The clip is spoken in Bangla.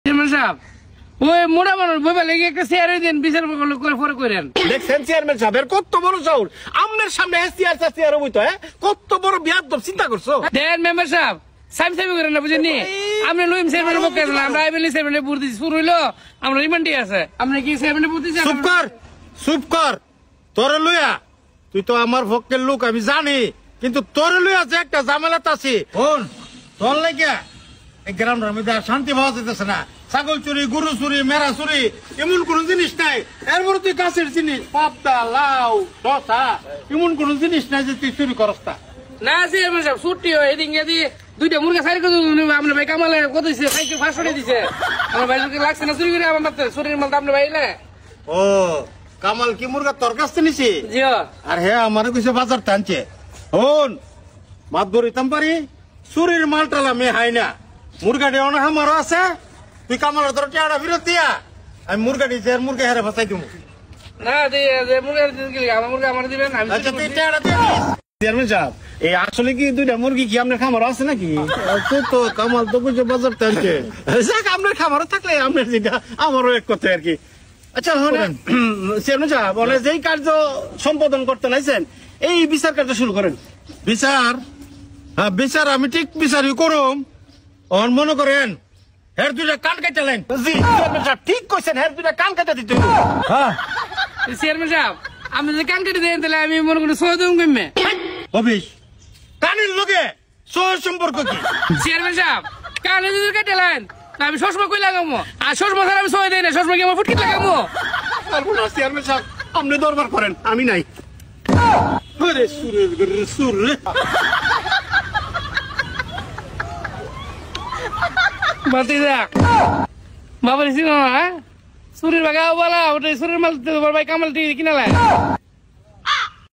চেয়ারম্যান সাহেব ওই মোড়া মানুষ বইবা লেগে একটা চেয়ারে দেন বিচার করে করেন। দেখছেন চেয়ারম্যান সাহেব এর কত বড় চাউল আমনের সামনে চেয়ার বইতো কত বড় বিয়াদব চিন্তা করছো। দেন মেম্বার সাহেব সামি করেন না বুঝেননি আপনি লইম চেয়ারম্যানের পক্ষে আছেন আমরা আইবেলি চেয়ারম্যানের বুদ্ধি শুরু হইলো আমরা রিমান্ডে আছে আপনি কি চেয়ারম্যানের বুদ্ধি চুপ কর তোরে লইয়া তুই তো আমার পক্ষের লোক আমি জানি কিন্তু তোরে লইয়া যে একটা ঝামেলাত আছে শোন তোর লাগিয়া এই গ্রামের মধ্যে শান্তি পাওয়া যেতেছে না। ছাগল চুরি গরু চুরি মেরা চুরি এমন কোন জিনিস নাই এরপরে তুই গাছের জিনিস পাবদা লাউ শসা এমন কোন জিনিস নাই যে তুই চুরি করস না চেয়ারম্যান সাহেব ছুটি হয় এদিকে দিয়ে দুইটা মুরগা সাইড করে আপনার ভাই কামালে কত দিচ্ছে সাইকেল 500 দিছে আমার ভাই লাগছে না চুরি করে আমার শরীরের মাল আপনার ভাই না। ও কামাল কি মুরগা তোর কাছ থেকে নিছি? জি আর হ্যাঁ আমারও কিছু বাজার টানছে হন মাত ধরিতাম পারি চুরির মালটালা মে হাই না মুরগাটি অনেক আমারও আছে তুই কামালের তোর টেয়াটা ফিরত দিয়া আমি মুরগাটি মুরগা হেরে ফাঁসাই দিব না মুরগা আমার মুরগা আমার দিবেন আচ্ছা তুই টেয়াটা দিয়ে চেয়ারম্যান সাহেব এই আসলে কি দুইটা মুরগি কি আপনার খামার আছে নাকি? তো কামাল তো বুঝে বাজার টানছে যাক আপনার খামারও থাকলে আপনার যেটা আমারও এক কথা আর কি। আচ্ছা চেয়ারম্যান সাহেব বলে যেই কার্য সম্পাদন করতে লাইছেন এই বিচার কার্য শুরু করেন। বিচার হ্যাঁ বিচার আমি ঠিক বিচারই করুম মনে করেন হের দুইটা কান কেটে লাইন ঠিক কইছেন হের দুইটা কান কেটে দিতে চেয়ারম্যান সাহেব আমি যদি কান কেটে দেন তাহলে আমি মনে করি সহযোগ কমবে অফিস কানের লোকে সহ সম্পর্ক কি? চেয়ারম্যান সাহেব কানে যদি কেটে লাইন আমি সসমা কই লাগামো আর সসমা ছাড়া আমি সহায় দেই না সসমা কি আমার ফুটকি লাগামো পারবো না চেয়ারম্যান সাহেব আপনি দরবার করেন আমি নাই সুর রে বাতি দেখ বাবার সিনেমা চুরির বাগা বলা ওটা চুরির মাল ভাই কামাল কিনা লাই